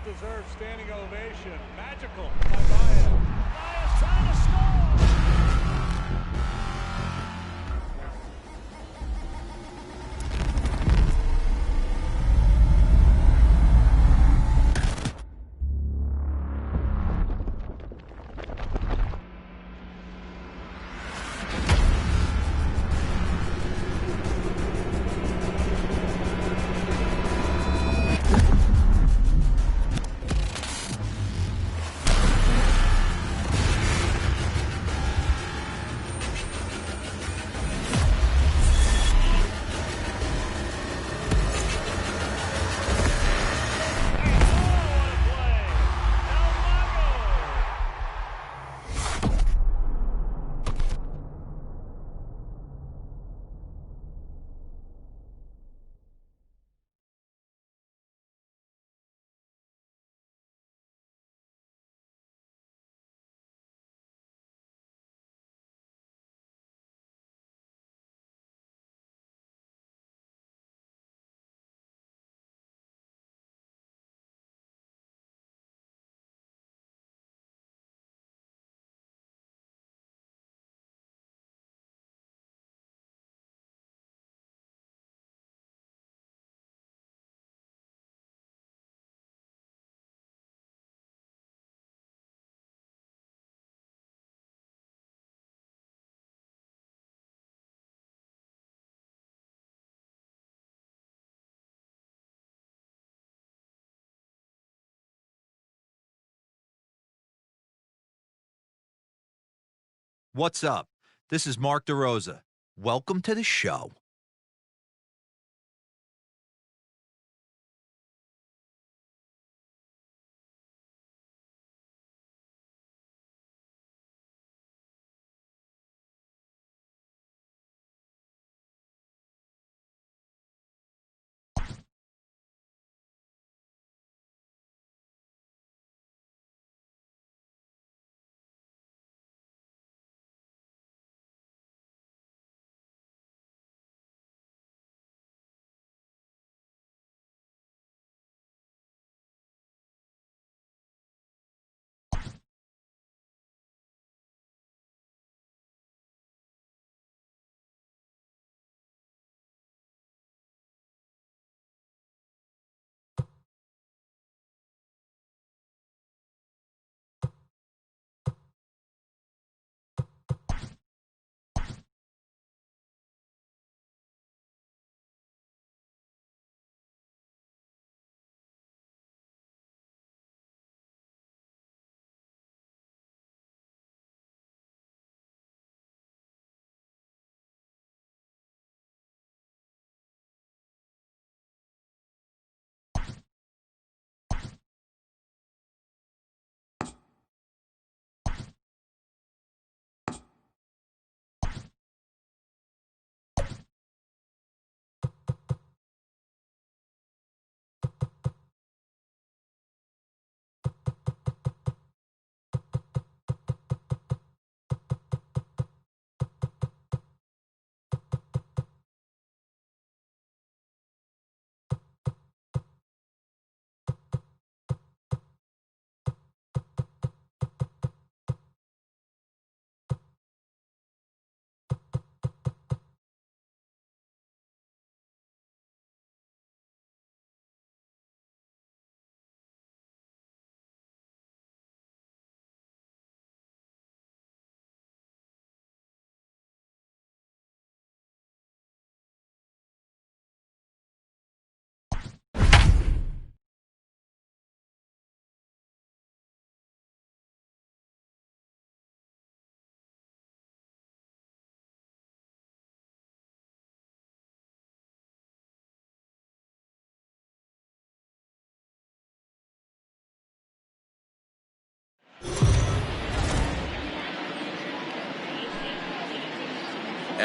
deserved standing ovation. Magical by Baez. Baez trying to score. What's up? This is Mark DeRosa. Welcome to the show.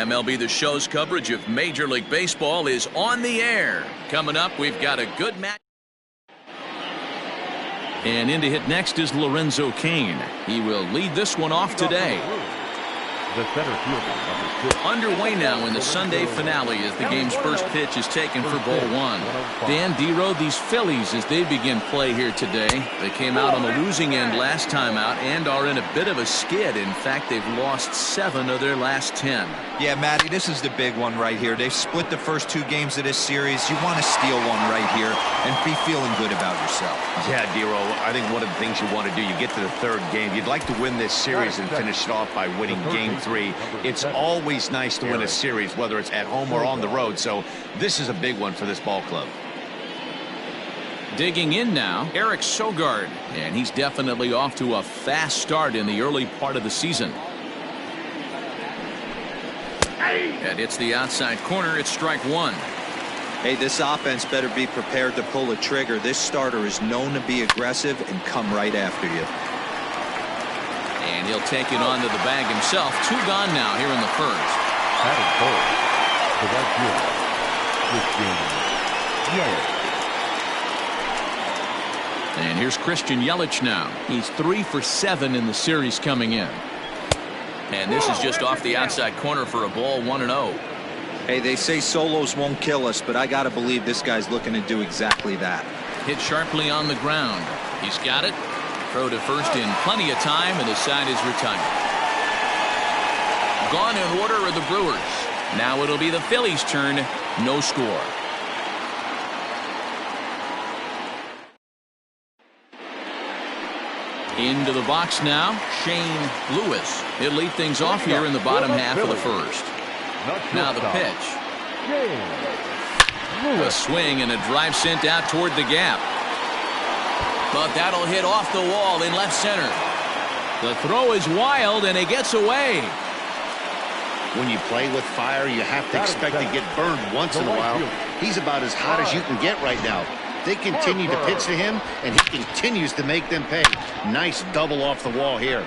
MLB The Show's coverage of Major League Baseball is on the air. Coming up, we've got a good match. And in to hit next is Lorenzo Cain. He will lead this one off today. The center fielder, number 6. Underway now in the Sunday finale as the game's first pitch is taken for ball one. Dan Dero, these Phillies, as they begin play here today, they came out on the losing end last time out and are in a bit of a skid. In fact, they've lost 7 of their last 10. Yeah, Matty, this is the big one right here. They've split the first 2 games of this series. You want to steal one right here and be feeling good about yourself. Yeah, Dero, I think one of the things you want to do, you get to the 3rd game, you'd like to win this series and finish it off by winning game 3. It's always nice to win a series, whether it's at home or on the road, so this is a big one for this ball club. Digging in now, Eric Sogard, and he's definitely off to a fast start in the early part of the season. And it's the outside corner. It's strike 1. Hey, this offense better be prepared to pull a trigger. This starter is known to be aggressive and come right after you. And he'll take it onto the bag himself. 2 gone now here in the first. Batting ball. The right fielder, Christian Yelich. And here's Christian Yelich now. He's 3 for 7 in the series coming in. And this is just off the outside corner for a ball, 1-0. Hey, they say solos won't kill us, but I got to believe this guy's looking to do exactly that. Hit sharply on the ground. He's got it. Throw to first in plenty of time, and the side is retired. Gone in order are the Brewers. Now it'll be the Phillies' turn. No score. Into the box now, Shane Lewis. He'll lead things off here in the bottom half of the first. Now the pitch. A swing and a drive sent out toward the gap. But that'll hit off the wall in left center. The throw is wild and it gets away. When you play with fire, you have to expect to get burned once in a while. He's about as hot as you can get right now. They continue to pitch to him, and he continues to make them pay. Nice double off the wall here.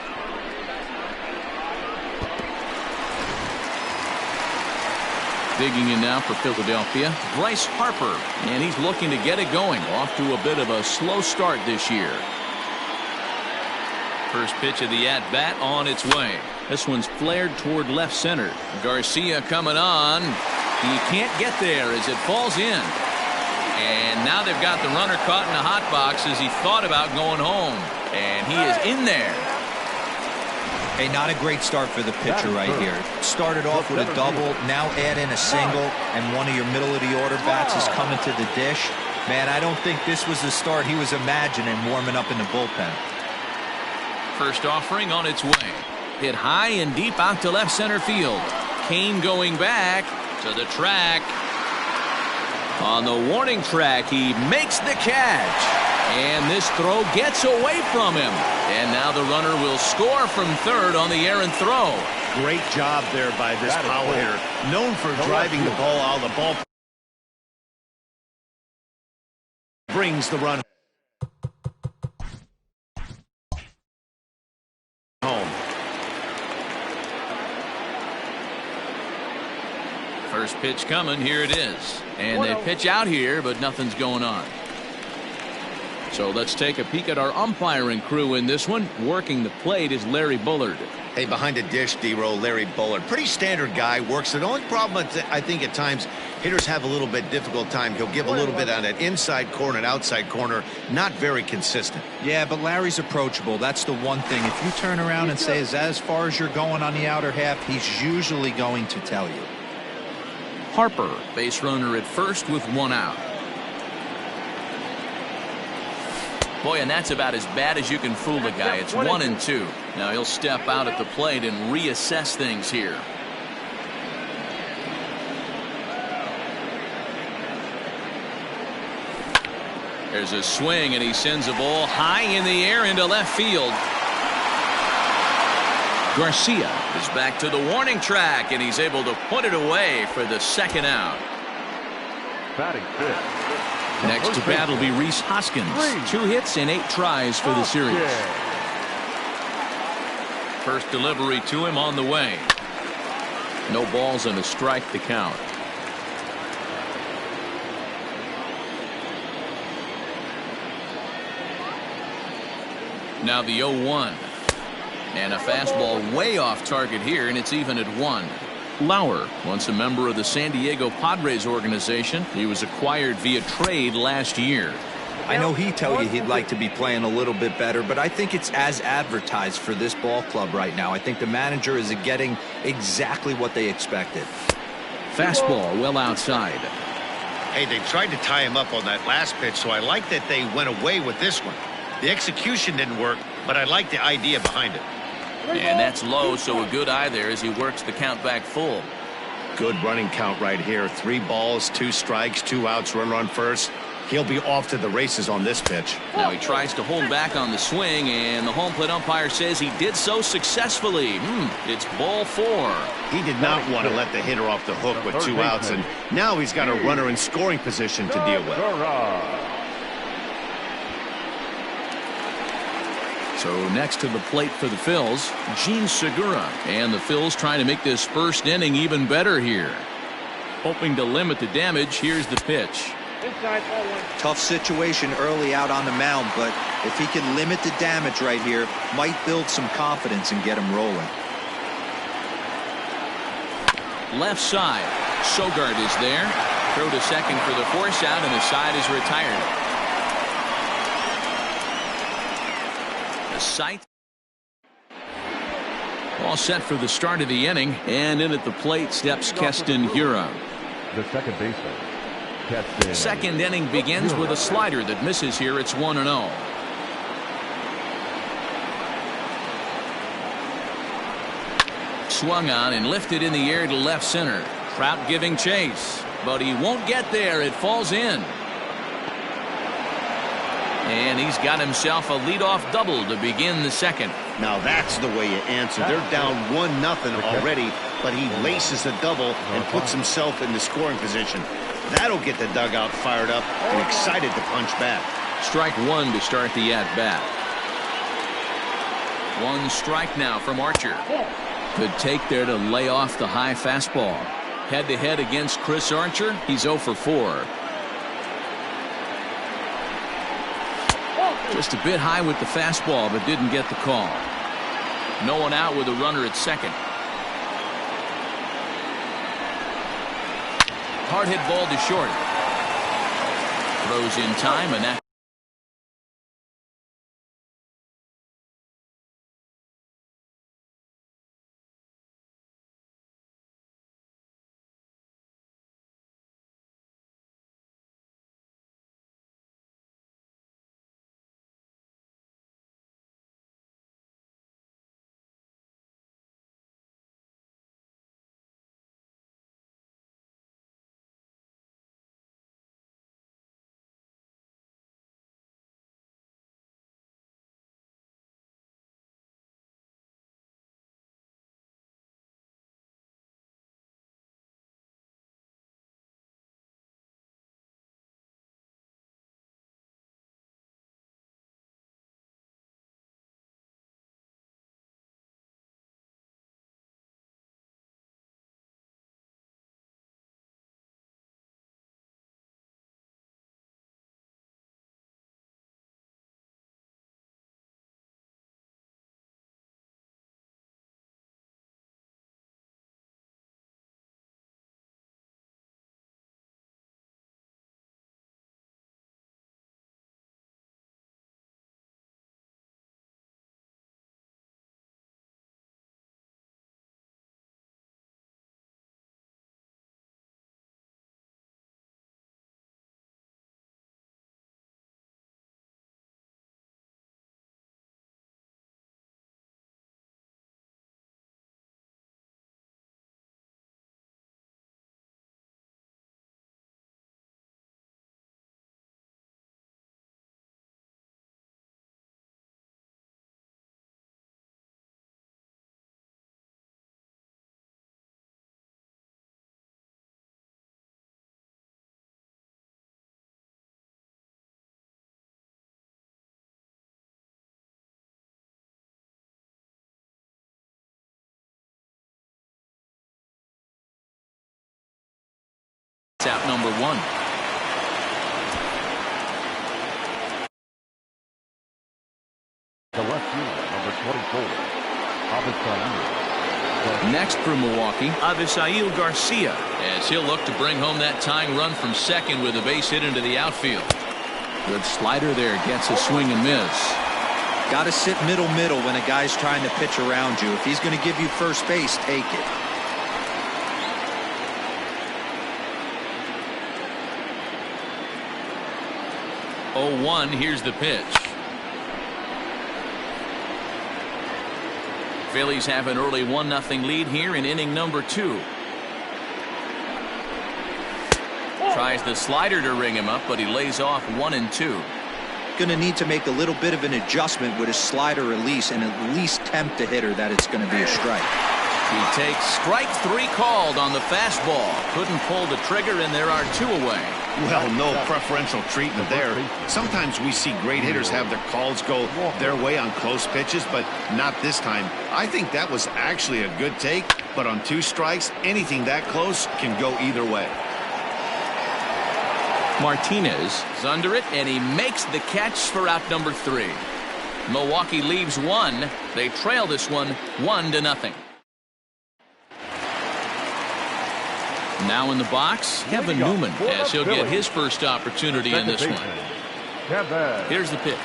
Digging in now for Philadelphia, Bryce Harper, and he's looking to get it going. Off to a bit of a slow start this year. First pitch of the at-bat on its way. This one's flared toward left center. Garcia coming on. He can't get there as it falls in. And now they've got the runner caught in a hot box as he thought about going home. And he is in there. Hey, not a great start for the pitcher right here. Started off with a double, now add in a single, and one of your middle-of-the-order bats is coming to the dish. Man, I don't think this was the start he was imagining warming up in the bullpen. First offering on its way. Hit high and deep out to left center field. Kane going back to the track. On the warning track, he makes the catch. And this throw gets away from him. And now the runner will score from third on the errant throw. Great job there by this power hitter. Known for driving the ball out of the ball. Brings the run home. First pitch coming. Here it is. And they pitch out here, but nothing's going on. So let's take a peek at our umpiring crew in this one. Working the plate is Larry Bullard. Hey, behind the dish, D-Row, Larry Bullard. Pretty standard guy. Works. The only problem, I think, at times, hitters have a little bit difficult time. He'll give a little bit on that inside corner and outside corner. Not very consistent. Yeah, but Larry's approachable. That's the one thing. If you turn around and say, is that as far as you're going on the outer half, he's usually going to tell you. Harper, base runner at first with 1 out. Boy, and that's about as bad as you can fool the guy. It's 1-2. Now he'll step out at the plate and reassess things here. There's a swing, and he sends a ball high in the air into left field. Garcia is back to the warning track, and he's able to put it away for the second out. Batting fifth. Next to bat will be Rhys Hoskins. 2 hits and 8 tries for the series. First delivery to him on the way. No balls and a strike to count. Now the 0-1. And a fastball way off target here, and it's even at 1. Lauer, once a member of the San Diego Padres organization. He was acquired via trade last year. I know he'd tell you he'd like to be playing a little bit better, but I think it's as advertised for this ball club right now. I think the manager is getting exactly what they expected. Fastball well outside. Hey, they tried to tie him up on that last pitch, so I like that they went away with this one. The execution didn't work, but I like the idea behind it. And that's low, so a good eye there as he works the count back full. Good running count right here. 3 balls, 2 strikes, 2 outs, runner on first. He'll be off to the races on this pitch. Now he tries to hold back on the swing, and the home plate umpire says he did so successfully. It's ball 4. He did not want to let the hitter off the hook with 2 outs, and now he's got a runner in scoring position to deal with. So next to the plate for the Phils, Gene Segura. And the Phils trying to make this first inning even better here. Hoping to limit the damage, here's the pitch. Tough situation early out on the mound, but if he can limit the damage right here, might build some confidence and get him rolling. Left side. Sogard is there. Throw to second for the force out, and the side is retired. The sight. All set for the start of the inning, and in at the plate steps Keston Hiura. The second baseman. Second inning begins with a slider that misses here. It's 1-0. Swung on and lifted in the air to left center. Trout giving chase, but he won't get there. It falls in. And he's got himself a leadoff double to begin the second. Now that's the way you answer. They're down 1-0 already, but he laces a double and puts himself in the scoring position. That'll get the dugout fired up and excited to punch back. Strike 1 to start the at-bat. 1 strike now from Archer. Good take there to lay off the high fastball. Head-to-head against Chris Archer, he's 0 for 4. Just a bit high with the fastball, but didn't get the call. No one out with a runner at second. Hard hit ball to short. Throws in time, and that. Out number 1. The left fielder, number 24, Next for Milwaukee, Avisail Garcia, as he'll look to bring home that tying run from second with a base hit into the outfield. Good slider there, gets a swing and miss. Got to sit middle when a guy's trying to pitch around you. If he's going to give you first base, take it. Oh, 1, here's the pitch. Phillies have an early 1-0 lead here in inning number 2. Tries the slider to ring him up, but he lays off 1 and 2. Going to need to make a little bit of an adjustment with his slider release and at least tempt the hitter that it's going to be a strike. He takes strike 3 called on the fastball. Couldn't pull the trigger, and there are 2 away. Well, no preferential treatment there. Sometimes we see great hitters have their calls go their way on close pitches, but not this time. I think that was actually a good take, but on 2 strikes, anything that close can go either way. Martinez is under it, and he makes the catch for out number 3. Milwaukee leaves 1. They trail this one 1-0. Now in the box, Kevin Newman, as he'll get his first opportunity in this one. Here's the pitch.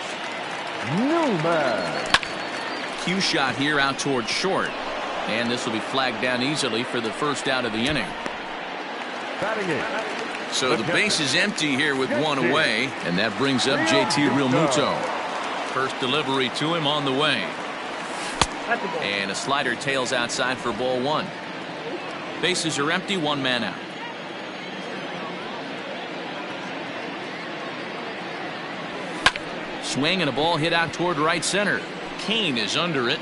Newman. Cue shot here out towards short, and this will be flagged down easily for the first out of the inning. Batting it. So the base is empty here with 1 away, and that brings up JT Realmuto. First delivery to him on the way. And a slider tails outside for ball 1. Bases are empty, 1 man out. Swing and a ball hit out toward right center. Kane is under it.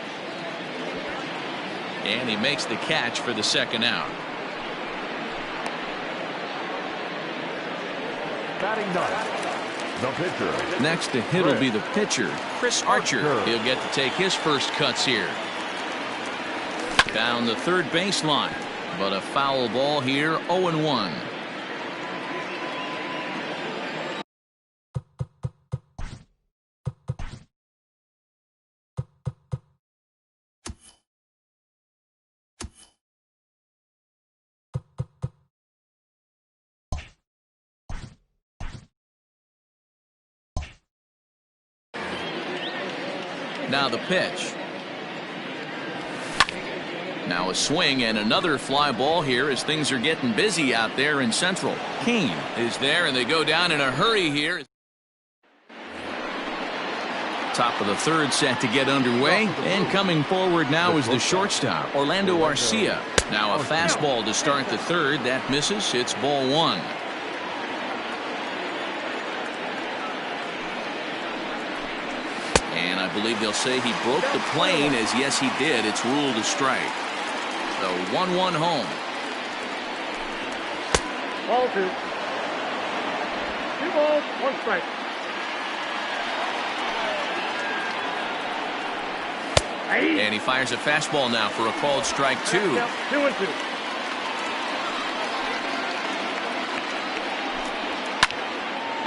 And he makes the catch for the second out. Batting 9. The pitcher. Next to hit will be the pitcher, Chris Archer. He'll get to take his first cuts here. Down the third baseline, but a foul ball here, 0-1. Now the pitch. Now a swing and another fly ball here as things are getting busy out there in Central. Kane is there, and they go down in a hurry here. Top of the third set to get underway, and coming forward now is the shortstop, Orlando Arcia. Now a fastball to start the third. That misses. It's ball 1. And I believe they'll say he broke the plane, as yes he did. It's ruled a strike. The 1-1 home. Ball 2. 2 balls, 1 strike. And he fires a fastball now for a called strike 2. 2-2.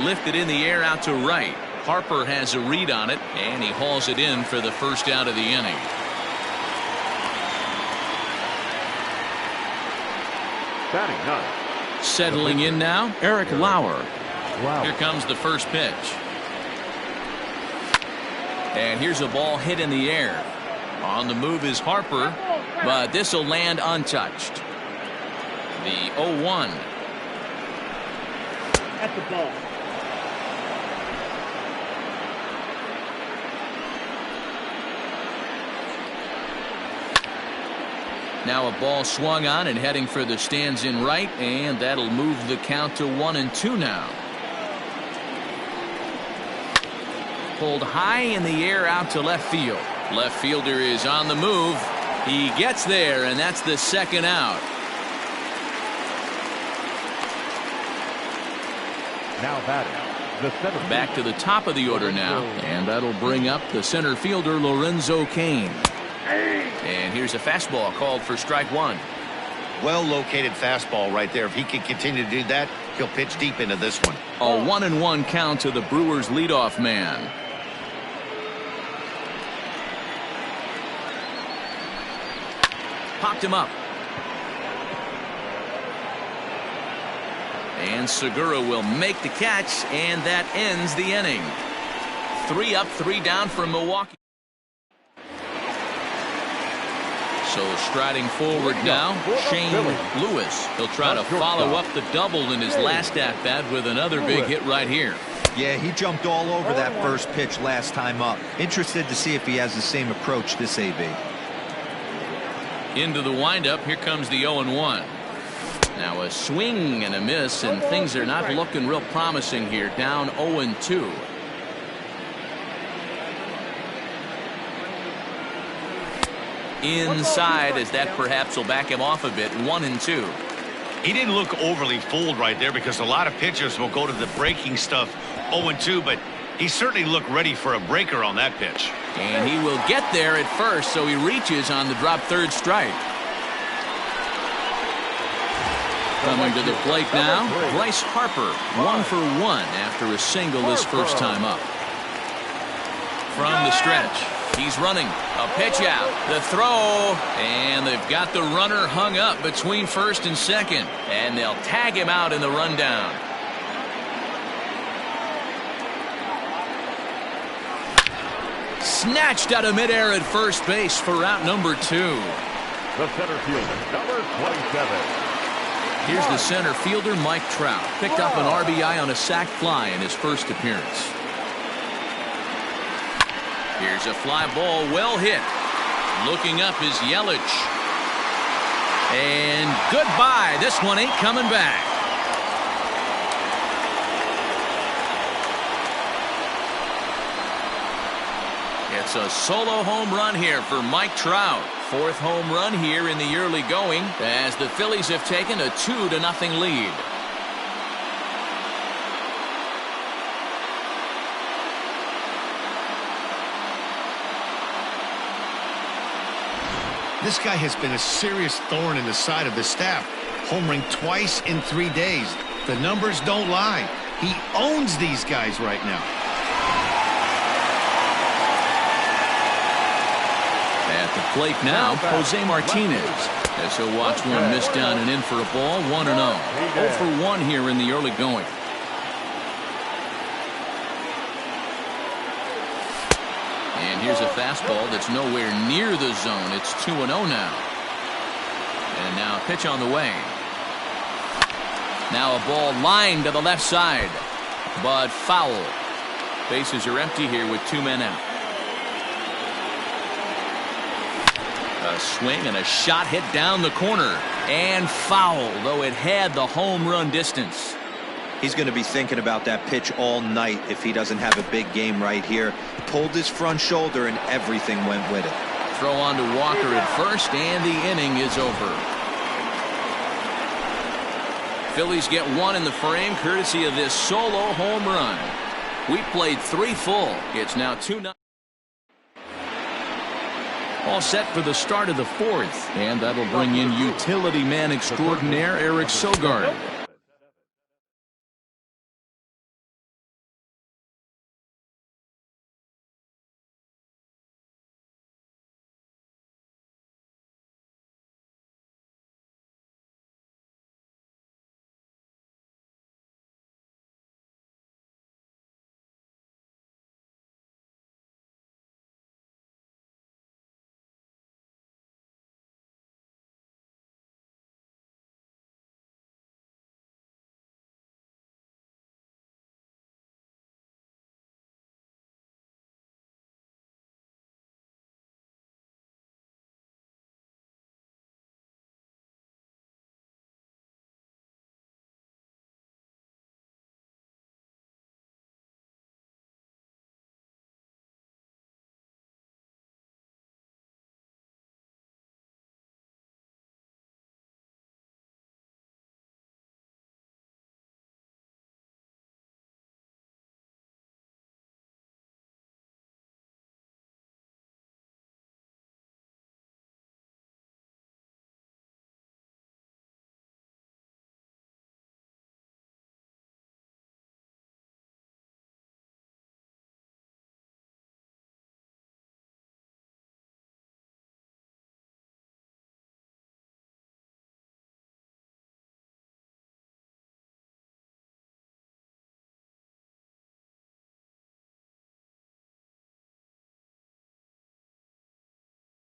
Lifted in the air out to right. Harper has a read on it, and he hauls it in for the first out of the inning. Batting 9. Settling in now, Eric Lauer. Here comes the first pitch. And here's a ball hit in the air. On the move is Harper, but this will land untouched. The 0-1. At the ball. Now a ball swung on and heading for the stands in right, and that'll move the count to 1-2 now. Pulled high in the air out to left field. Left fielder is on the move. He gets there, and that's the second out. Now batting. The seventh. Back to the top of the order now, and that'll bring up the center fielder Lorenzo Cain. And here's a fastball called for strike 1. Well located fastball right there. If he can continue to do that, he'll pitch deep into this one. A 1-1 count to the Brewers leadoff man. Popped him up. And Segura will make the catch, and that ends the inning. 3 up, 3 down for Milwaukee. So striding forward now, Shane Lewis. He'll try to follow up the double in his last at-bat with another big hit right here. Yeah, he jumped all over that first pitch last time up. Interested to see if he has the same approach this AB. Into the windup, here comes the 0-1. Now a swing and a miss, and things are not looking real promising here. Down 0-2. Inside, as that perhaps will back him off a bit. 1-2. He didn't look overly fooled right there, because a lot of pitchers will go to the breaking stuff 0-2, but he certainly looked ready for a breaker on that pitch. And he will get there at first, so he reaches on the drop third strike. Coming to the plate now, Bryce Harper, 1 for 1 after a single his first time up. From the stretch, he's running, a pitch out, the throw, and they've got the runner hung up between first and second, and they'll tag him out in the rundown. Snatched out of midair at first base for route number 2. The center fielder, number 27. Here's the center fielder, Mike Trout. Picked up an RBI on a sac fly in his first appearance. Here's a fly ball, well hit. Looking up is Yelich. And goodbye. This one ain't coming back. It's a solo home run here for Mike Trout. 4th home run here in the early going, as the Phillies have taken a 2-0 lead. This guy has been a serious thorn in the side of the staff. Homering twice in 3 days. The numbers don't lie. He owns these guys right now. At the plate now, Jose Martinez, as he'll watch one miss down and in for a ball. 1-0. 0 for 1 here in the early going. And here's a fastball that's nowhere near the zone. It's 2-0 now. And now a pitch on the way. Now a ball lined to the left side, but foul. Bases are empty here with 2 men out. A swing and a shot hit down the corner, and foul, though it had the home run distance. He's going to be thinking about that pitch all night if he doesn't have a big game right here. Pulled his front shoulder and everything went with it. Throw on to Walker at first, and the inning is over. Phillies get 1 in the frame courtesy of this solo home run. We played 3 full. It's now 2-0. All set for the start of the 4th, and that'll bring in utility man extraordinaire Eric Sogard.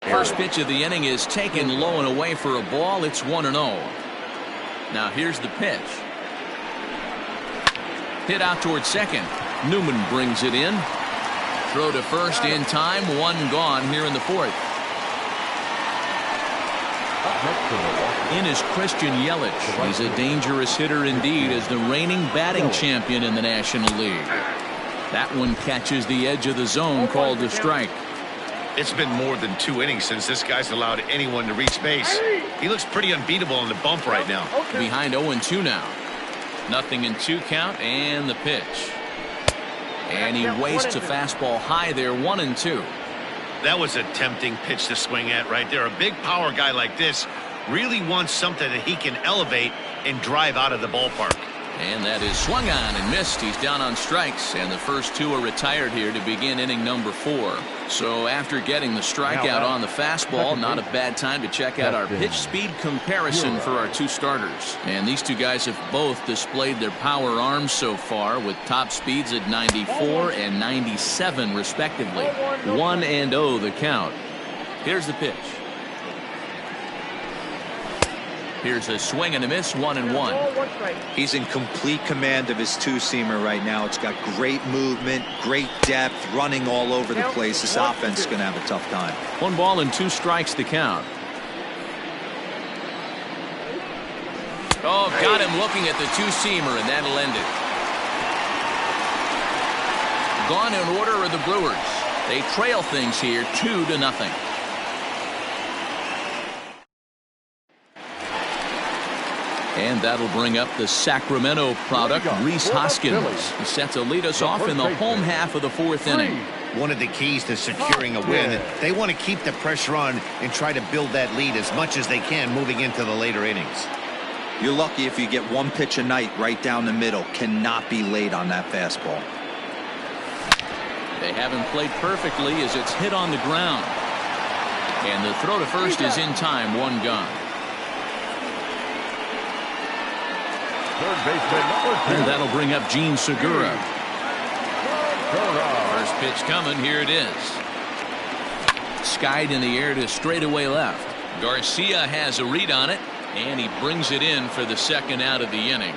First pitch of the inning is taken low and away for a ball. It's 1-0. Now here's the pitch. Hit out towards second. Newman brings it in. Throw to first in time. One gone here in the fourth. In is Christian Yelich. He's a dangerous hitter indeed as the reigning batting champion in the National League. That one catches the edge of the zone, called a strike. It's been more than 2 innings since this guy's allowed anyone to reach base. He looks pretty unbeatable on the bump right now. Behind 0-2 now. 0-2 count and the pitch. And he wastes a fastball high there, 1-2. That was a tempting pitch to swing at right there. A big power guy like this really wants something that he can elevate and drive out of the ballpark. And that is swung on and missed. He's down on strikes, and the first 2 are retired here to begin inning number 4. So after getting the strikeout on the fastball, not a bad time to check out our pitch speed comparison for our 2 starters. And these 2 guys have both displayed their power arms so far with top speeds at 94 and 97 respectively. 1-0 the count. Here's the pitch. Here's a swing and a miss, 1-1. He's in complete command of his two-seamer right now. It's got great movement, great depth, running all over the place. This offense is going to have a tough time. 1 ball and 2 strikes to count. Oh, got him looking at the two-seamer, and that'll end it. Gone in order are the Brewers. They trail things here 2-0. And that'll bring up the Sacramento product, Rhys Hoskins. He's set to lead us off in the home half of the 4th inning. One of the keys to securing a win, they want to keep the pressure on and try to build that lead as much as they can moving into the later innings. You're lucky if you get 1 pitch a night right down the middle. Cannot be late on that fastball. They haven't played perfectly as it's hit on the ground. And the throw to first is in time, 1 gone. And that'll bring up Gene Segura. First pitch coming. Here it is. Skied in the air to straightaway left. Garcia has a read on it, and he brings it in for the 2nd out of the inning.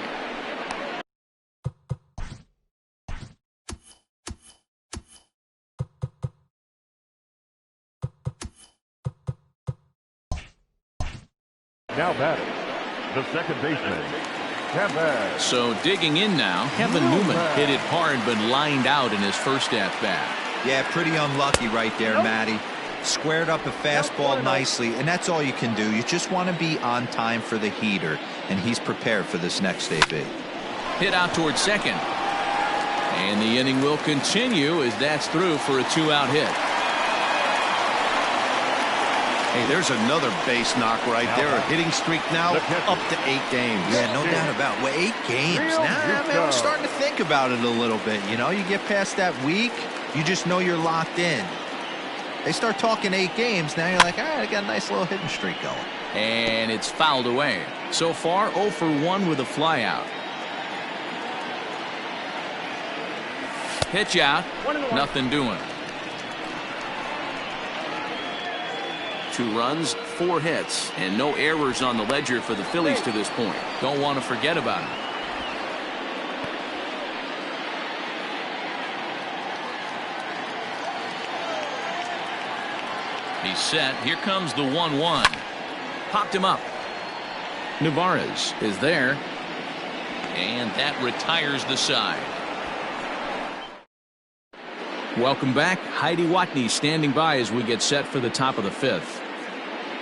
Now batting, the second baseman, Kevin. So digging in now, Kevin Newman hit it hard but lined out in his first at-bat. Yeah, pretty unlucky right there, Matty. Squared up a fastball nicely, and that's all you can do. You just want to be on time for the heater, and he's prepared for this next AB. Hit out towards second. And the inning will continue as that's through for a 2-out hit. Hey, there's another base knock right there. A hitting streak now up to 8 games. Yeah, no doubt about it. Well, 8 games. Nah, man, I'm starting to think about it a little bit. You know, you get past that week, you just know you're locked in. They start talking 8 games, now you're like, all right, I got a nice little hitting streak going. And it's fouled away. So far, 0 for 1 with a flyout. Pitch out, nothing doing. 2 runs, 4 hits, and no errors on the ledger for the Phillies to this point. Don't want to forget about it. He's set. Here comes the 1-1. Popped him up. Navarez is there. And that retires the side. Welcome back. Heidi Watney standing by as we get set for the top of the 5th.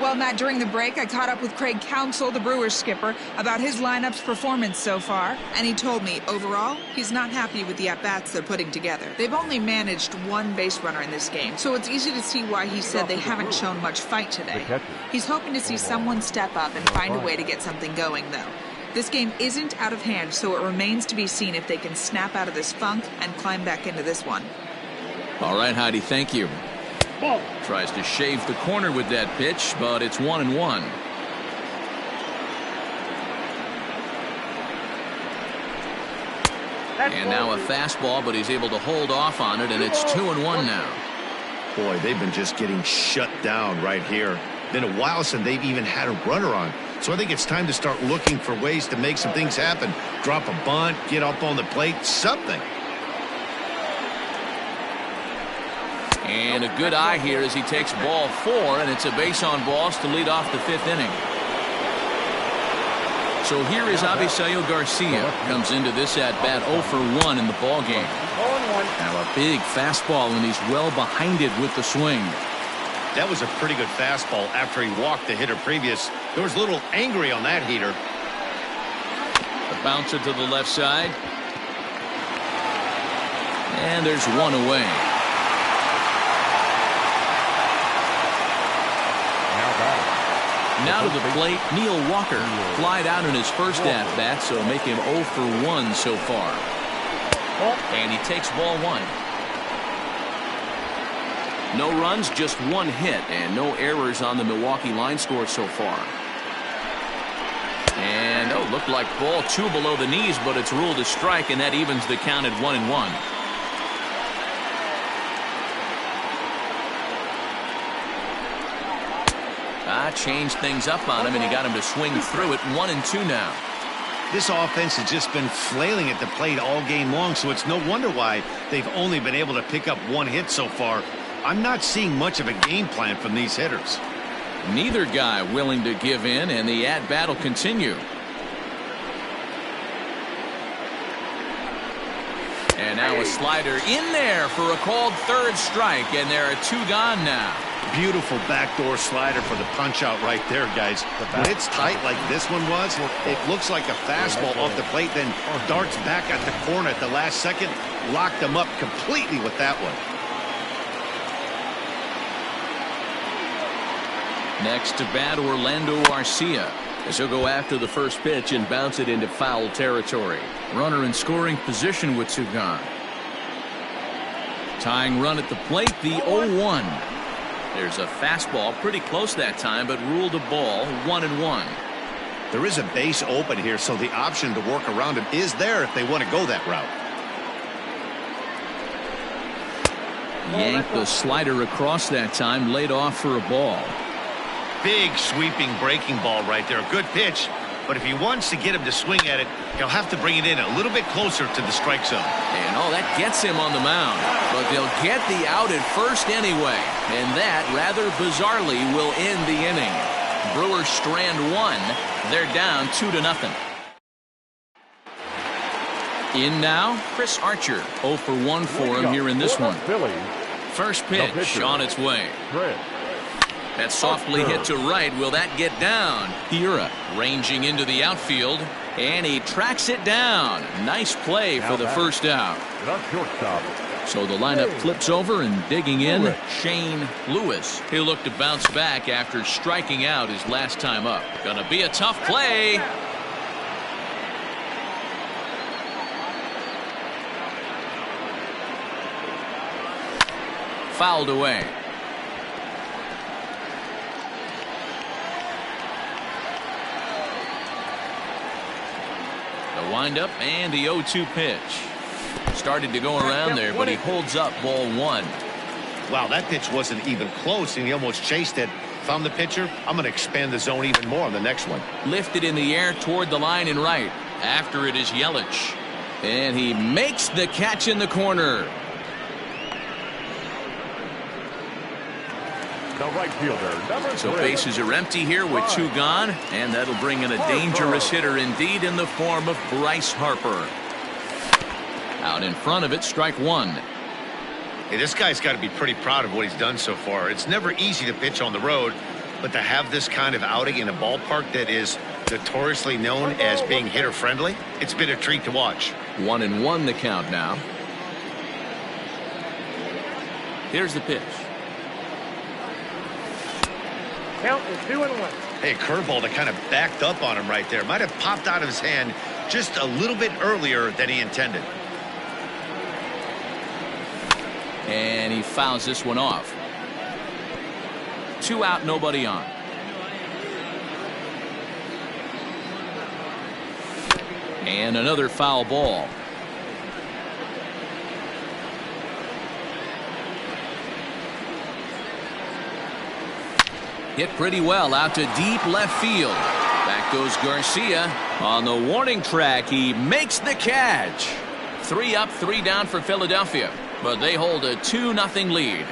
Well, Matt, during the break, I caught up with Craig Counsell, the Brewers skipper, about his lineup's performance so far, and he told me, overall, he's not happy with the at-bats they're putting together. They've only managed 1 base runner in this game, so it's easy to see why he said they haven't shown much fight today. He's hoping to see someone step up and find a way to get something going, though. This game isn't out of hand, so it remains to be seen if they can snap out of this funk and climb back into this one. All right, Heidi, thank you. Tries to shave the corner with that pitch, but it's 1-1. And now a fastball, but he's able to hold off on it, and it's 2-1 now. Boy, they've been just getting shut down right here. Been a while since they've even had a runner on. So I think it's time to start looking for ways to make some things happen. Drop a bunt, get up on the plate, something. And a good eye here as he takes ball 4, and it's a base on balls to lead off the 5th inning. So here is Avisayo Garcia. Comes into this at-bat 0 for 1 in the ballgame. Now a big fastball, and he's well behind it with the swing. That was a pretty good fastball after he walked the hitter previous. There was a little angry on that heater. The bouncer to the left side. And there's one away. Now to the plate, Neil Walker. Flied out in his first at-bat, so make him 0 for 1 so far. And he takes ball 1. No runs, just 1 hit, and no errors on the Milwaukee line score so far. And, looked like ball 2 below the knees, but it's ruled a strike, and that evens the count at 1-1. Changed things up on him, and he got him to swing through it. 1-2 now. This offense has just been flailing at the plate all game long, so it's no wonder why they've only been able to pick up 1 hit so far. I'm not seeing much of a game plan from these hitters. Neither guy willing to give in, and the at-bat will continue. And now a slider in there for a called 3rd strike, and there are 2 gone now. Beautiful backdoor slider for the punch out right there, guys. When it's tight like this one was, it looks like a fastball off the plate, then darts back at the corner at the last second. Locked them up completely with that one. Next to bat, Orlando Arcia, as he'll go after the first pitch and bounce it into foul territory. Runner in scoring position with 2 gone. Tying run at the plate, the 0-1. There's a fastball pretty close that time, but ruled a ball. 1-1. There is a base open here, so the option to work around him is there if they want to go that route. Yanked the slider across that time, laid off for a ball. Big sweeping breaking ball right there. A good pitch, but if he wants to get him to swing at it, he'll have to bring it in a little bit closer to the strike zone. And that gets him on the mound. But they'll get the out at first anyway. And that, rather bizarrely, will end the inning. Brewers strand 1. They're down 2-0. In now, Chris Archer. 0 for 1 for him here in this one. First pitch on its way. That softly hit to right. Will that get down? Hira ranging into the outfield, and he tracks it down. Nice play for the first out. So the lineup flips over, and digging in, Shane Lewis. He'll look to bounce back after striking out his last time up. Gonna be a tough play. Fouled away. The windup and the 0-2 pitch. Started to go around there, but he holds up ball 1. Wow, that pitch wasn't even close, and he almost chased it. If I'm the pitcher, I'm going to expand the zone even more on the next one. Lifted in the air toward the line and right. After it is Yelich. And he makes the catch in the corner. The right fielder, number 3. So bases are empty here with 2 gone, and that'll bring in a dangerous hitter indeed in the form of Bryce Harper. Out in front of it, strike 1. Hey, this guy's got to be pretty proud of what he's done so far. It's never easy to pitch on the road, but to have this kind of outing in a ballpark that is notoriously known as being hitter friendly, it's been a treat to watch. 1-1 the count now. Here's the pitch. Count is 2-1. Hey, a curveball that kind of backed up on him right there. Might have popped out of his hand just a little bit earlier than he intended. And he fouls this one off. 2 out, nobody on. And another foul ball. Hit pretty well out to deep left field. Back goes Garcia. On the warning track, he makes the catch. 3 up, 3 down for Philadelphia, but they hold a 2-0 lead.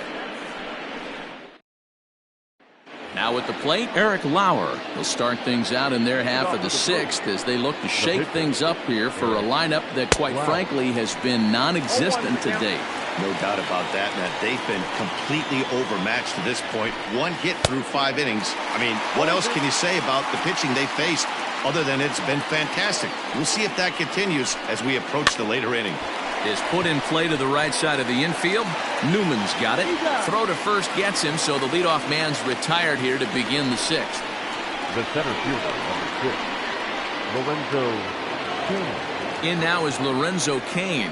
Now at the plate, Eric Lauer will start things out in their half of the 6th as they look to shake things up here for a lineup that, quite frankly, has been non-existent to date. No doubt about that, and that they've been completely overmatched to this point. 1 hit through 5 innings. I mean, what else can you say about the pitching they faced other than it's been fantastic? We'll see if that continues as we approach the later inning. Is put in play to the right side of the infield. Newman's got it. Throw to first gets him, so the leadoff man's retired here to begin the 6th. The center fielder, number 6, Lorenzo Cain. In now is Lorenzo Cain.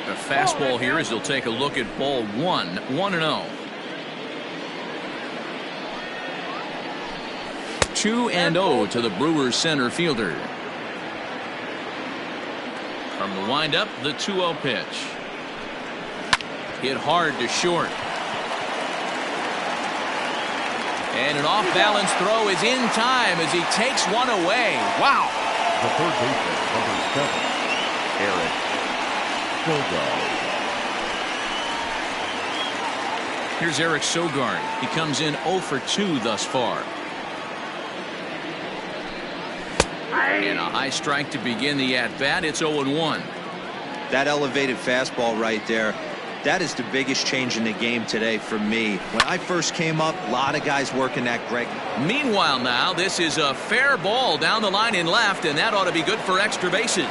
A fastball here as he'll take a look at ball 1, 1-0. 2-0 to the Brewers center fielder. From the windup, the 2-0 pitch. Hit hard to short. And an off-balance throw is in time as he takes one away. Wow. The third baseman, number 7, Eric Sogard. Here's Eric Sogard. He comes in 0 for 2 thus far. And a high strike to begin the at-bat. It's 0-1. That elevated fastball right there, that is the biggest change in the game today for me. When I first came up, a lot of guys working that Greg. Meanwhile now, this is a fair ball down the line in left, and that ought to be good for extra bases.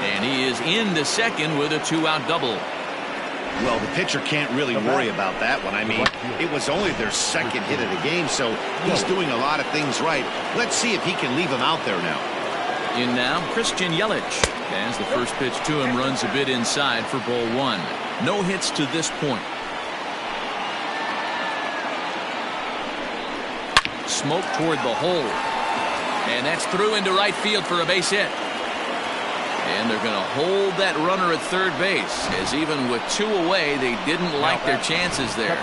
And he is into second with a 2-out double. Well, the pitcher can't really worry about that one. I mean, it was only their 2nd hit of the game, so he's doing a lot of things right. Let's see if he can leave him out there now. In now, Christian Yelich. As the first pitch to him runs a bit inside for ball 1. No hits to this point. Smoke toward the hole. And that's through into right field for a base hit. And they're going to hold that runner at third base, as even with 2 away, they didn't like their chances there.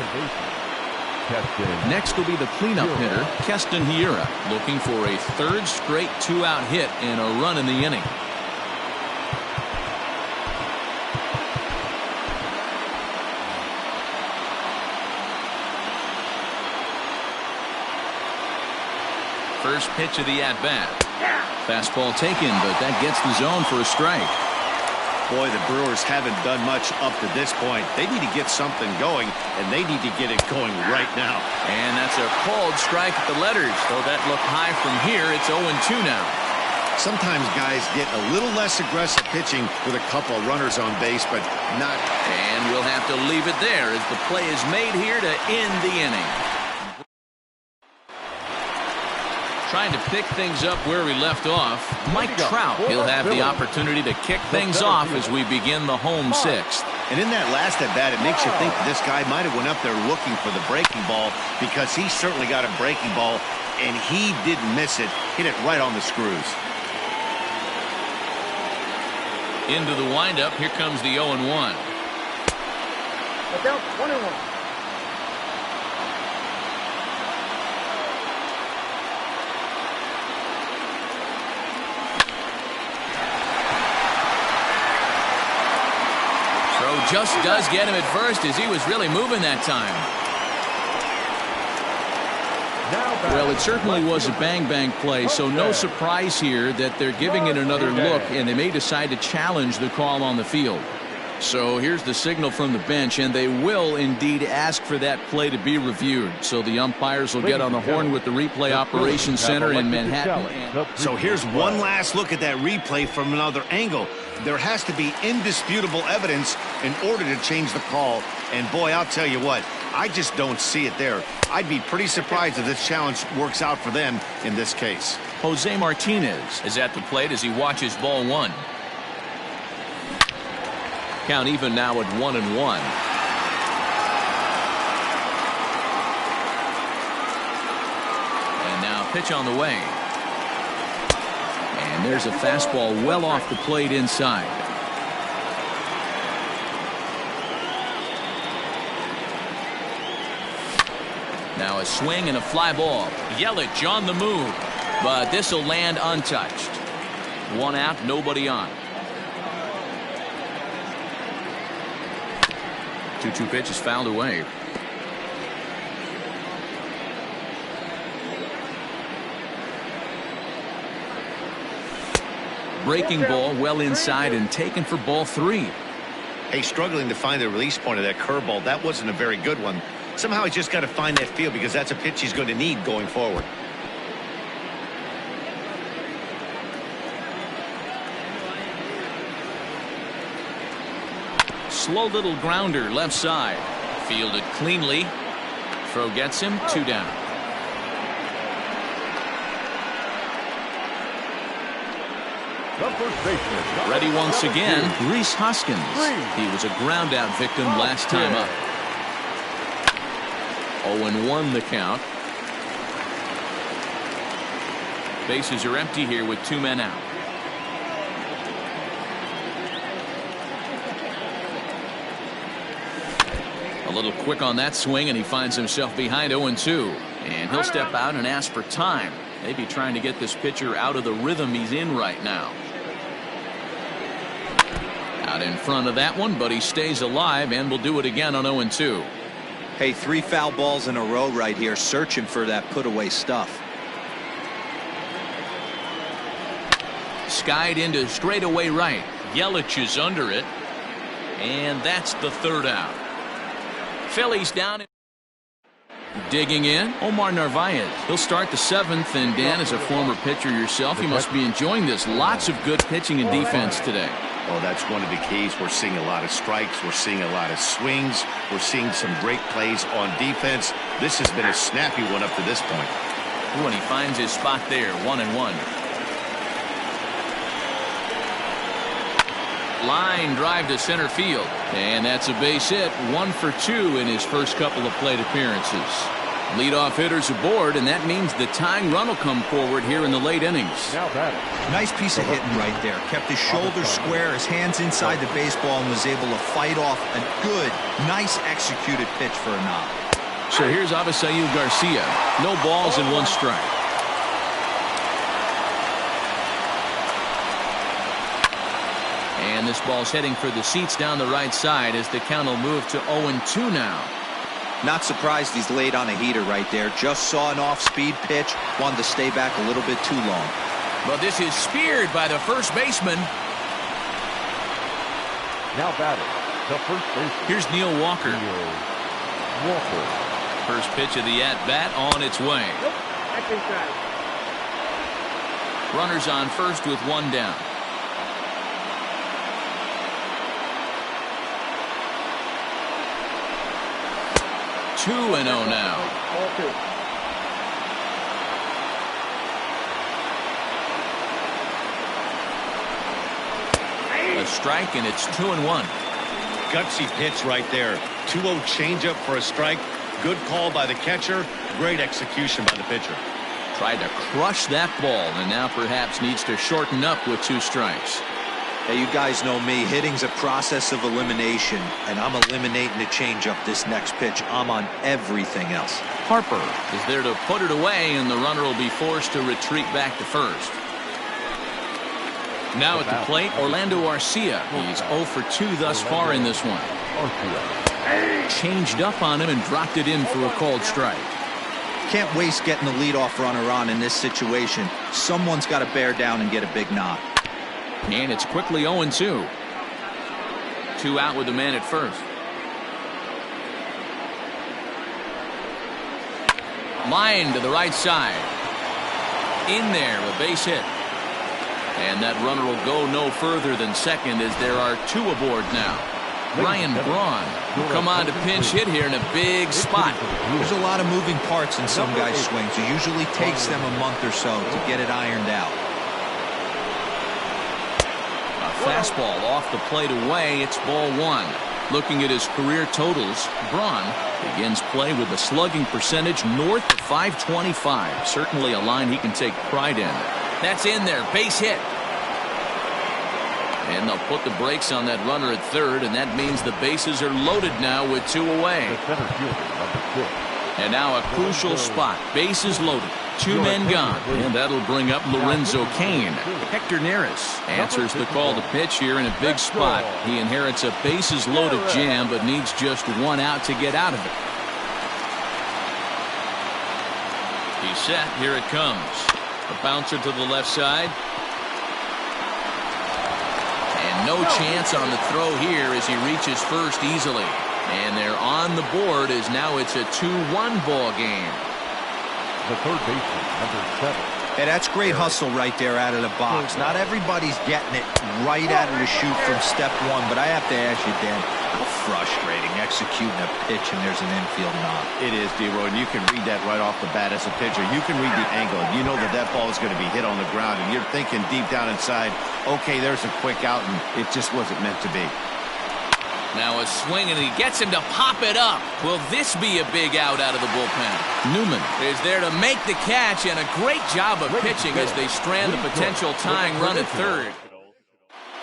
Next will be the cleanup hitter, Keston Hiura, looking for a 3rd straight 2-out hit and a run in the inning. First pitch of the at-bat. Fastball taken, but that gets the zone for a strike. Boy, the Brewers haven't done much up to this point. They need to get something going, and they need to get it going right now. And that's a called strike at the letters. Though that looked high from here, it's 0-2 now. Sometimes guys get a little less aggressive pitching with a couple of runners on base, but not. And we'll have to leave it there as the play is made here to end the inning. Trying to pick things up where we left off, Mike Trout. He'll have the opportunity to kick things off as we begin the home 6th. And in that last at-bat, it makes you think this guy might have went up there looking for the breaking ball, because he certainly got a breaking ball, and he didn't miss it. Hit it right on the screws. Into the windup, here comes the 0-1. 1-1. Just does get him at first as he was really moving that time. Well, it certainly was a bang-bang play, so no surprise here that they're giving it another look, and they may decide to challenge the call on the field. So here's the signal from the bench, and they will indeed ask for that play to be reviewed. So the umpires will get on the horn with the replay operations center in Manhattan. So here's one last look at that replay from another angle. There has to be indisputable evidence in order to change the call. And boy, I'll tell you what, I just don't see it there. I'd be pretty surprised if this challenge works out for them in this case. Jose Martinez is at the plate as he watches ball 1. Count even now at 1-1. And now pitch on the way. And there's a fastball well off the plate inside. Now a swing and a fly ball. Yelich on the move, but this will land untouched. 1 out, nobody on. 2-2 pitch is fouled away. Breaking ball well inside and taken for ball 3. Hey, struggling to find the release point of that curveball. That wasn't a very good one. Somehow he's just got to find that feel because that's a pitch he's going to need going forward. Slow little grounder left side. Fielded cleanly. Throw gets him, 2 down. The first baseman. Ready once again, Rhys Hoskins. He was a ground out victim last time up. 0-1 the count. Bases are empty here with 2 men out. A little quick on that swing, and he finds himself behind 0-2. And he'll step out and ask for time. Maybe trying to get this pitcher out of the rhythm he's in right now. Out in front of that one, but he stays alive and will do it again on 0-2. Hey, 3 foul balls in a row right here, searching for that put-away stuff. Skied into straightaway right. Yelich is under it. And that's the 3rd out. Phillies down. Digging in, Omar Narvaez. He'll start the 7th, and Dan, as a former pitcher yourself, you must be enjoying this. Lots of good pitching and defense today. Oh, that's one of the keys. We're seeing a lot of strikes. We're seeing a lot of swings. We're seeing some great plays on defense. This has been a snappy one up to this point. Ooh, and he finds his spot there, 1-1. Line drive to center field. And that's a base hit. 1 for 2 in his first couple of plate appearances. Leadoff hitters aboard, and that means the tying run will come forward here in the late innings. Nice piece of hitting right there. Kept his shoulders square, his hands inside the baseball, and was able to fight off a good, nice executed pitch for a knock. So here's Avisail Garcia. No balls and 1 strike. And this ball's heading for the seats down the right side as the count will move to 0-2 now. Not surprised he's laid on a heater right there. Just saw an off-speed pitch. Wanted to stay back a little bit too long. But this is speared by the first baseman. Now batting, the first baseman. Here's Neil Walker. First pitch of the at-bat on its way. Runners on first with 1 down. 2-0 now. A strike, and it's 2-1. Gutsy pitch right there. 2-0 changeup for a strike. Good call by the catcher. Great execution by the pitcher. Tried to crush that ball, and now perhaps needs to shorten up with 2 strikes. Hey, you guys know me. Hitting's a process of elimination, and I'm eliminating the changeup this next pitch. I'm on everything else. Harper is there to put it away, and the runner will be forced to retreat back to first. Now at the plate, Orlando Arcia. He's 0 for 2 thus far in this one. Changed up on him and dropped it in for a called strike. Can't waste getting the leadoff runner on in this situation. Someone's got to bear down and get a big knock. And it's quickly 0-2. 2 out with the man at first. Line to the right side. In there, a base hit. And that runner will go no further than second as there are 2 aboard now. Ryan Braun will come on to pinch hit here in a big spot. There's a lot of moving parts in some guys' swings. It usually takes them a month or so to get it ironed out. A fastball off the plate away. It's ball 1. Looking at his career totals, Braun begins play with a slugging percentage north of .525. Certainly a line he can take pride in. That's in there. Base hit. And they'll put the brakes on that runner at third, and that means the bases are loaded now with 2 away. The center fielder, number 6. And now a crucial spot. Bases loaded. 2 men gone. And that'll bring up Lorenzo Cain. Hector Neris answers the call to pitch here in a big spot. He inherits a bases loaded jam, but needs just 1 out to get out of it. He's set. Here it comes. A bouncer to the left side. And no chance on the throw here as he reaches first easily. And they're on the board as now it's a 2-1 ball game. The third baseman, number 7. Hey, that's great hustle right there out of the box. Not everybody's getting it right out of the chute from step 1, but I have to ask you, Dan, how frustrating executing a pitch and there's an infield knock. It is, D-Roy, and you can read that right off the bat as a pitcher. You can read the angle. You know that that ball is going to be hit on the ground, and you're thinking deep down inside, okay, there's a quick out, and it just wasn't meant to be. Now a swing, and he gets him to pop it up. Will this be a big out of the bullpen? Newman is there to make the catch, and a great job of pitching as they strand the potential tying run at third.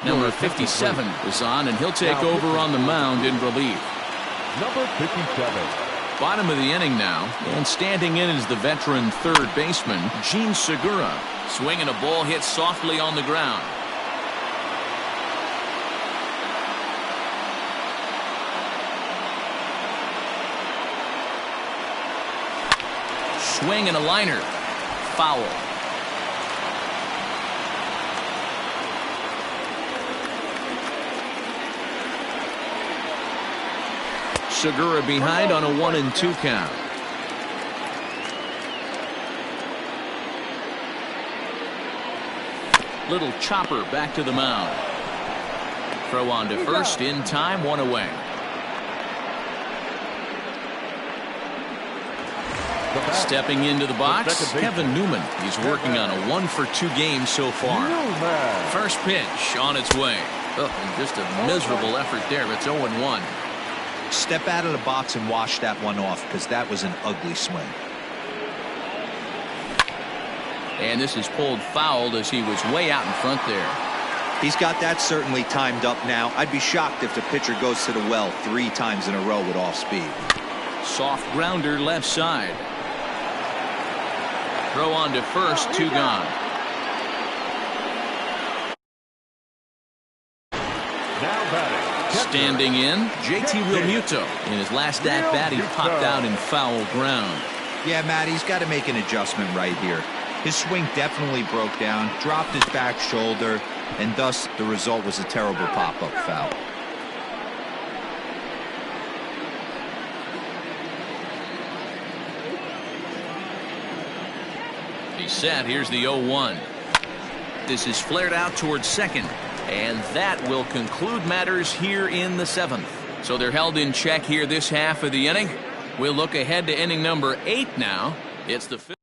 Number 57 is on, and he'll take over on the mound in relief. Number 57. Bottom of the inning now, and standing in is the veteran third baseman, Gene Segura. Swinging a ball hit softly on the ground. Swing and a liner. Foul. Segura behind on a 1-2 count. Little chopper back to the mound. Throw on to first in time, 1 away. Stepping into the box, Kevin Newman. He's working on a 1-for-2 game so far. First pitch on its way. Oh, and just a miserable effort there. It's 0-1. Step out of the box and wash that one off, because that was an ugly swing. And this is pulled foul as he was way out in front there. He's got that certainly timed up now. I'd be shocked if the pitcher goes to the well 3 times in a row with off speed. Soft grounder left side. Throw on to first, 2 gone. Now batting. Standing in, JT Realmuto. In his last at-bat, he popped out in foul ground. Yeah, Matt, he's got to make an adjustment right here. His swing definitely broke down, dropped his back shoulder, and thus the result was a terrible pop-up foul. He's set. Here's the 0-1. This is flared out towards second, and that will conclude matters here in the 7th. So they're held in check here this half of the inning. We'll look ahead to inning number 8 now. It's the 5th.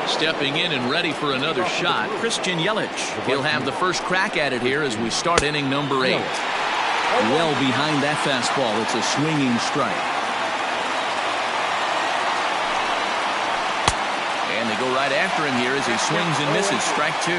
Stepping in and ready for another shot, Christian Yelich. He'll have the first crack at it here as we start inning number 8. Well behind that fastball. It's a swinging strike. And they go right after him here as he swings and misses. Strike 2.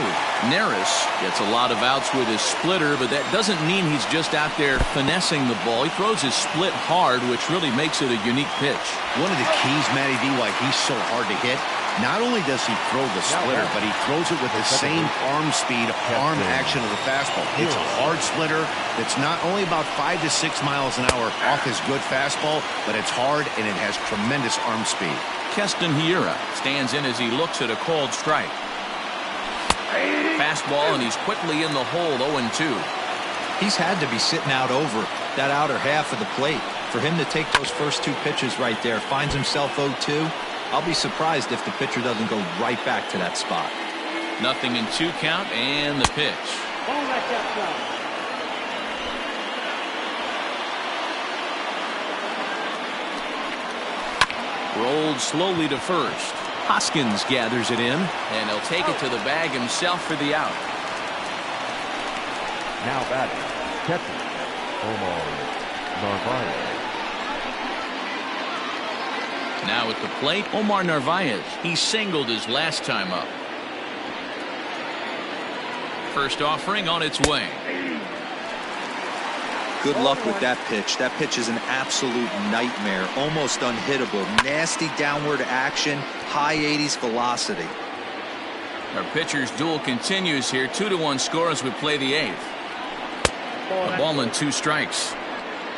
Neris gets a lot of outs with his splitter, but that doesn't mean he's just out there finessing the ball. He throws his split hard, which really makes it a unique pitch. One of the keys, Matty D, why he's so hard to hit, not only does he throw the splitter, but he throws it with his same arm speed, arm action of the fastball. It's a hard splitter that's not only about 5 to 6 miles an hour off his good fastball, but it's hard and it has tremendous arm speed. Keston Hiura stands in as he looks at a called strike. Fastball, and he's quickly in the hole, 0-2. He's had to be sitting out over that outer half of the plate. For him to take those first 2 pitches right there, finds himself 0-2. I'll be surprised if the pitcher doesn't go right back to that spot. 0-2 count, and the pitch. Don't let that go. Rolled slowly to first. Hoskins gathers it in, and he'll take it to the bag himself for the out. Now batting. Catcher. Omar Narvaez. Now at the plate, Omar Narvaez. He singled his last time up. First offering on its way. Good luck with that pitch. That pitch is an absolute nightmare, almost unhittable. Nasty downward action, high 80s velocity. Our pitcher's duel continues here. 2-1 score as we play the 8th. A ball and 2 strikes.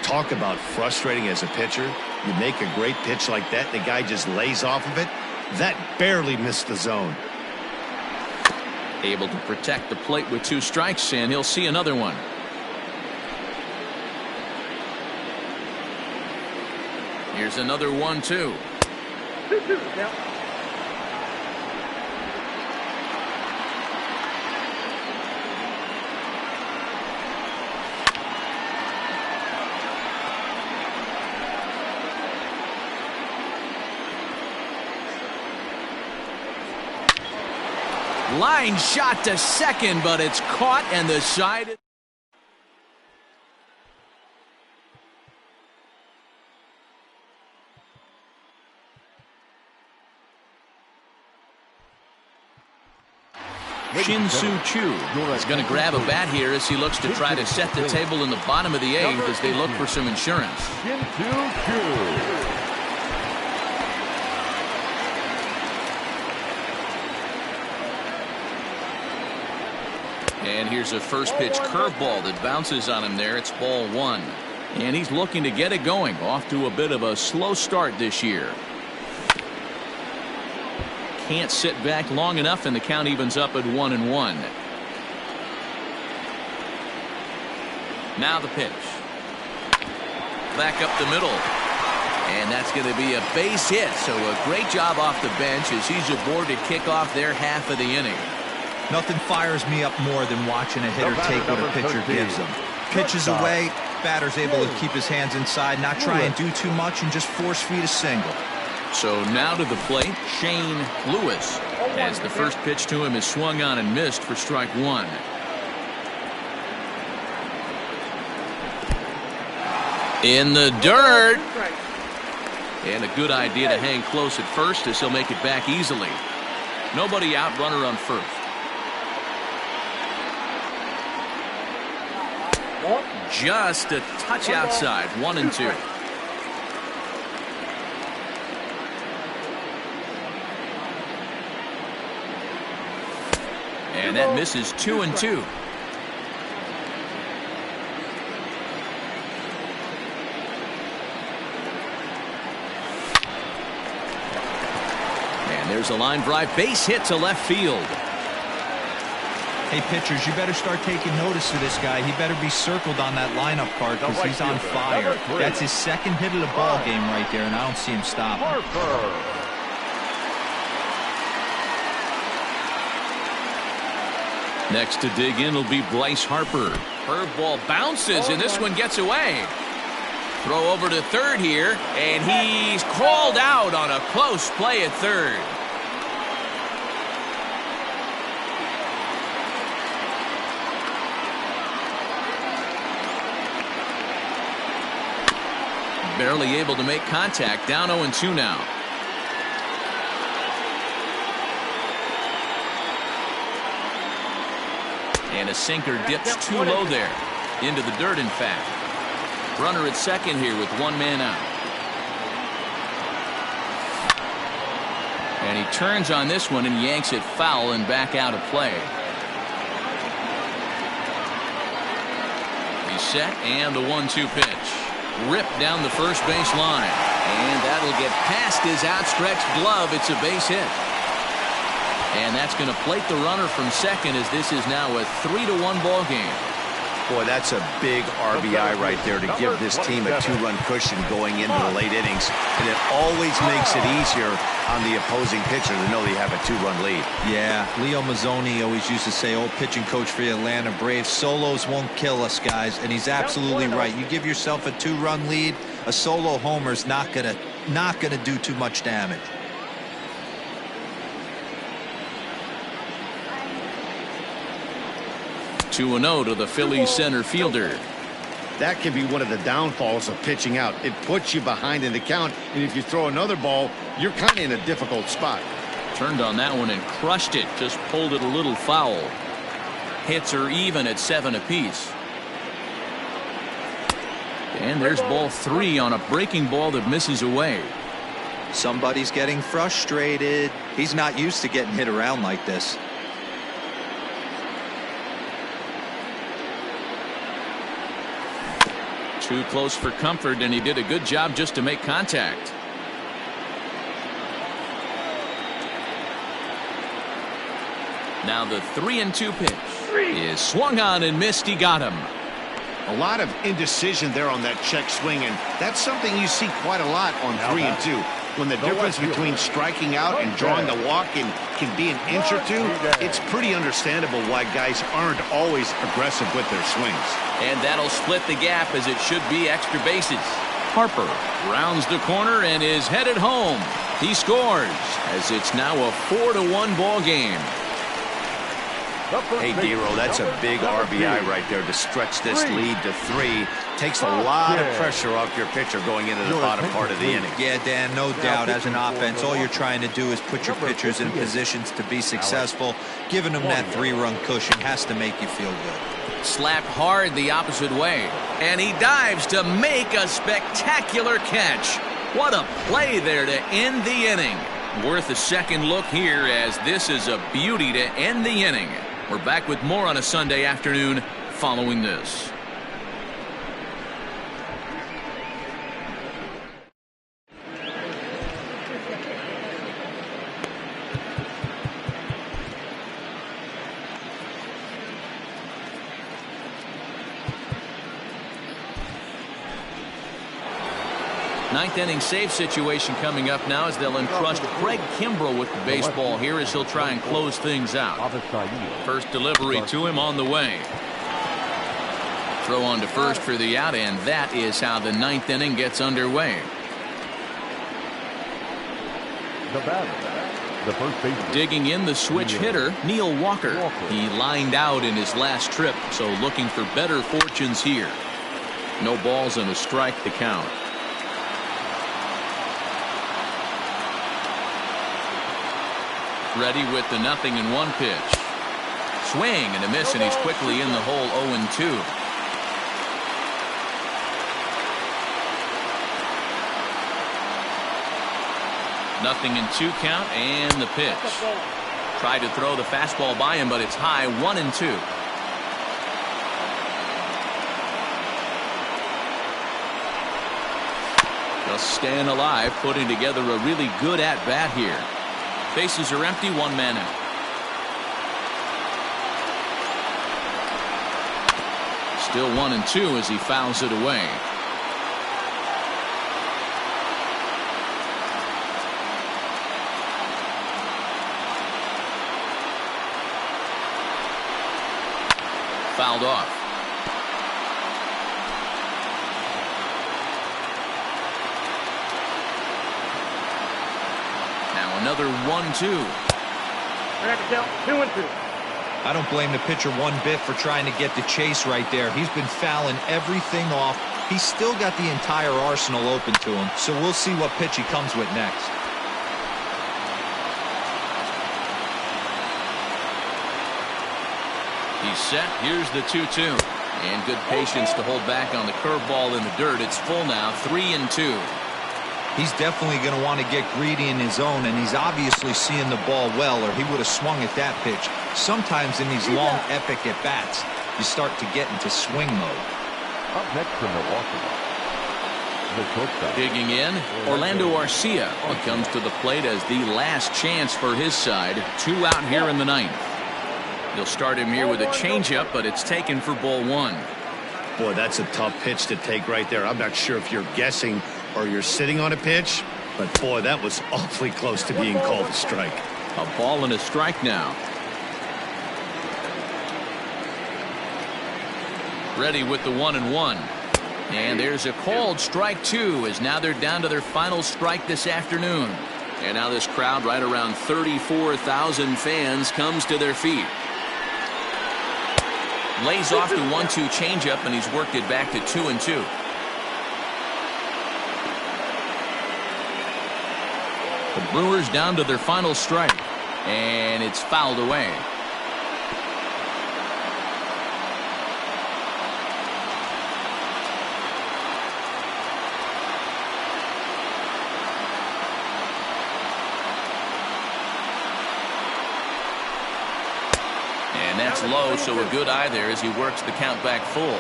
Talk about frustrating as a pitcher. You make a great pitch like that, the guy just lays off of it. That barely missed the zone. Able to protect the plate with 2 strikes, and he'll see another one. Here's another 1-2. Line shot to second, but it's caught, and the side. Shin-Soo Choo is going to grab a bat here as he looks to try to set the table in the bottom of the 8th as they look for some insurance. Shin-Soo Choo. And here's a first pitch curveball that bounces on him there. It's ball 1. And he's looking to get it going. Off to a bit of a slow start this year. Can't sit back long enough, and the count evens up at 1-1. Now the pitch. Back up the middle. And that's going to be a base hit. So a great job off the bench as he's aboard to kick off their half of the inning. Nothing fires me up more than watching a hitter take what a pitcher gives him. Pitches away, batter's able to keep his hands inside, not try and do too much, and just force feed a single. So now to the plate, Shane Lewis, as the first pitch to him is swung on and missed for strike 1. In the dirt. And a good idea to hang close at first as he'll make it back easily. Nobody out, runner on first. Just a touch outside, 1-2. And that misses 2-2. And there's a line drive base hit to left field. Hey, pitchers, you better start taking notice of this guy. He better be circled on that lineup card because he's on fire. That's his second hit of the ball game right there, and I don't see him stopping. Next to dig in will be Bryce Harper. Curveball bounces, and this one gets away. Throw over to third here, and he's called out on a close play at third. Barely able to make contact. Down 0-2 now. And a sinker dips too low there. Into the dirt, in fact. Runner at second here with 1 man out. And he turns on this one and yanks it foul and back out of play. He's set, and the 1-2 pitch. Ripped down the first base line. And that'll get past his outstretched glove. It's a base hit. And that's going to plate the runner from second as this is now a 3-1 ball game. Boy, that's a big RBI right there to give this team a 2-run cushion going into the late innings. And it always makes it easier on the opposing pitcher to know they have a 2-run lead. Yeah, Leo Mazzoni always used to say, old pitching coach for the Atlanta Braves, solos won't kill us, guys. And he's absolutely right. You give yourself a 2-run lead, a solo homer's not gonna do too much damage. Two 2-0 to the Phillies center fielder. That can be one of the downfalls of pitching out. It puts you behind in the count, and if you throw another ball, you're kind of in a difficult spot. Turned on that one and crushed it. Just pulled it a little foul. Hits are even at 7 apiece. And there's ball 3 on a breaking ball that misses away. Somebody's getting frustrated. He's not used to getting hit around like this. Too close for comfort, and he did a good job just to make contact. Now the 3-2 pitch is swung on and missed. He got him. A lot of indecision there on that check swing, and that's something you see quite a lot on 3-2. When the difference between striking out and drawing the walk can be an inch or two, it's pretty understandable why guys aren't always aggressive with their swings. And that'll split the gap, as it should be extra bases. Harper rounds the corner and is headed home. He scores, as it's now a 4-1 ball game. Hey, Dero, that's a big RBI right there to stretch this lead to 3. Takes a lot of pressure off your pitcher going into the bottom part of the inning. Yeah, Dan, no doubt. As an offense, all you're trying to do is put your pitchers in positions to be successful. Giving them that 3-run cushion has to make you feel good. Slapped hard the opposite way, and he dives to make a spectacular catch. What a play there to end the inning. Worth a second look here, as this is a beauty to end the inning. We're back with more on a Sunday afternoon following this. Ninth inning save situation coming up now, as they'll entrust Craig Kimbrell with the baseball here, as he'll try and close things out. First delivery to him on the way. Throw on to first for the out, and that is how the ninth inning gets underway. Digging in, the switch hitter, Neil Walker. He lined out in his last trip, so looking for better fortunes here. No balls and a strike to count. Ready with the 0-1 pitch. Swing and a miss, and he's quickly in the hole. 0-2. Nothing in 2 count, and the pitch. Tried to throw the fastball by him, but it's high. 1-2. Just staying alive, putting together a really good at-bat here. Bases are empty, 1 man out. Still 1-2 as he fouls it away. Fouled off. Another 1-2. 2-2. I don't blame the pitcher one bit for trying to get the chase right there. He's been fouling everything off. He's still got the entire arsenal open to him, so we'll see what pitch he comes with next. He's set. Here's the 2-2. And good patience to hold back on the curveball in the dirt. It's full now, 3-2. He's definitely going to want to get greedy in his zone, and he's obviously seeing the ball well, or he would have swung at that pitch. Sometimes in these long, epic at-bats, you start to get into swing mode. Up next for Milwaukee, the shortstop. Digging in, Orlando Arcia. He comes to the plate as the last chance for his side. 2 out here in the ninth. They'll start him here with a changeup, but it's taken for ball 1. Boy, that's a tough pitch to take right there. I'm not sure if you're guessing or you're sitting on a pitch, but boy, that was awfully close to being called a strike. A ball and a strike now. Ready with the 1-1. And there's a called strike 2, as now they're down to their final strike this afternoon. And now this crowd, right around 34,000 fans, comes to their feet. Lays off the 1-2 changeup, and he's worked it back to 2-2. The Brewers down to their final strike, and it's fouled away. that's low, so a good eye there as he works the count back full.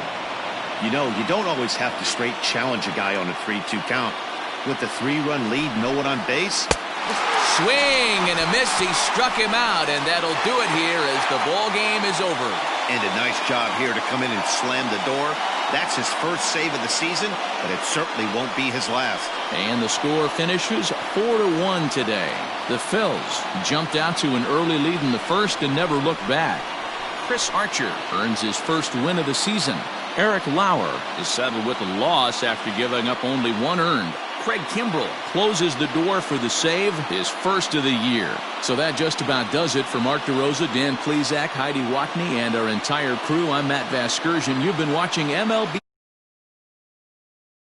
You know, you don't always have to straight challenge a guy on a 3-2 count. With the 3-run lead, no one on base. Swing and a miss. He struck him out, and that'll do it here as the ball game is over. And a nice job here to come in and slam the door. That's his first save of the season, but it certainly won't be his last. And the score finishes 4-1 today. The Phils jumped out to an early lead in the first and never looked back. Chris Archer earns his first win of the season. Eric Lauer is settled with a loss after giving up only 1 earned. Craig Kimbrell closes the door for the save, his first of the year. So that just about does it for Mark DeRosa, Dan Plesac, Heidi Watney, and our entire crew. I'm Matt Vasgersian. You've been watching MLB